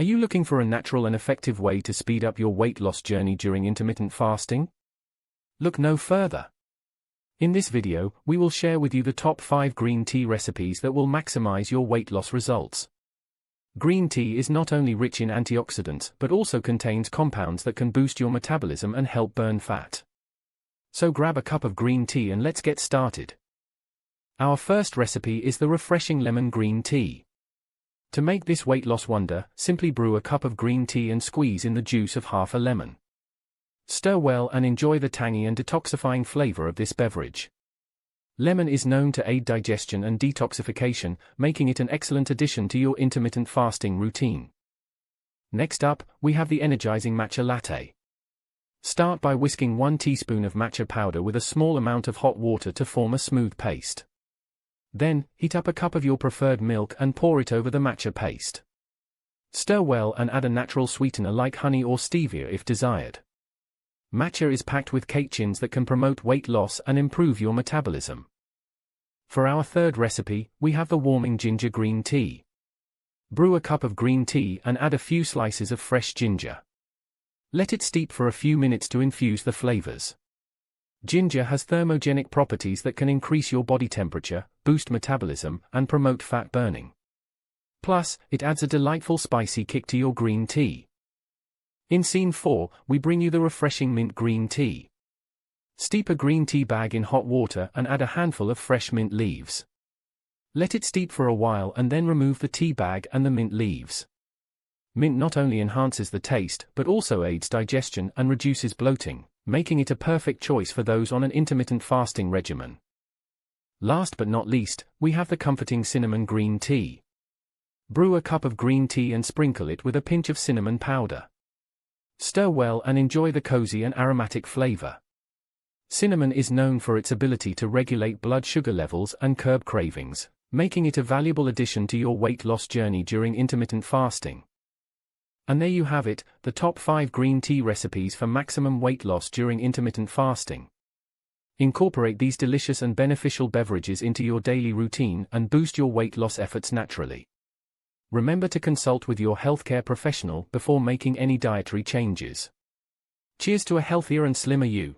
Are you looking for a natural and effective way to speed up your weight loss journey during intermittent fasting? Look no further. In this video, we will share with you the top 5 green tea recipes that will maximize your weight loss results. Green tea is not only rich in antioxidants but also contains compounds that can boost your metabolism and help burn fat. So grab a cup of green tea and let's get started. Our first recipe is the refreshing lemon green tea. To make this weight loss wonder, simply brew a cup of green tea and squeeze in the juice of half a lemon. Stir well and enjoy the tangy and detoxifying flavor of this beverage. Lemon is known to aid digestion and detoxification, making it an excellent addition to your intermittent fasting routine. Next up, we have the energizing matcha latte. Start by whisking 1 teaspoon of matcha powder with a small amount of hot water to form a smooth paste. Then, heat up a cup of your preferred milk and pour it over the matcha paste. Stir well and add a natural sweetener like honey or stevia if desired. Matcha is packed with catechins that can promote weight loss and improve your metabolism. For our third recipe, we have the warming ginger green tea. Brew a cup of green tea and add a few slices of fresh ginger. Let it steep for a few minutes to infuse the flavors. Ginger has thermogenic properties that can increase your body temperature, boost metabolism, and promote fat burning. Plus, it adds a delightful spicy kick to your green tea. In scene 4, we bring you the refreshing mint green tea. Steep a green tea bag in hot water and add a handful of fresh mint leaves. Let it steep for a while and then remove the tea bag and the mint leaves. Mint not only enhances the taste but also aids digestion and reduces bloating, making it a perfect choice for those on an intermittent fasting regimen. Last but not least, we have the comforting cinnamon green tea. Brew a cup of green tea and sprinkle it with a pinch of cinnamon powder. Stir well and enjoy the cozy and aromatic flavor. Cinnamon is known for its ability to regulate blood sugar levels and curb cravings, making it a valuable addition to your weight loss journey during intermittent fasting. And there you have it, the top 5 green tea recipes for maximum weight loss during intermittent fasting. Incorporate these delicious and beneficial beverages into your daily routine and boost your weight loss efforts naturally. Remember to consult with your healthcare professional before making any dietary changes. Cheers to a healthier and slimmer you.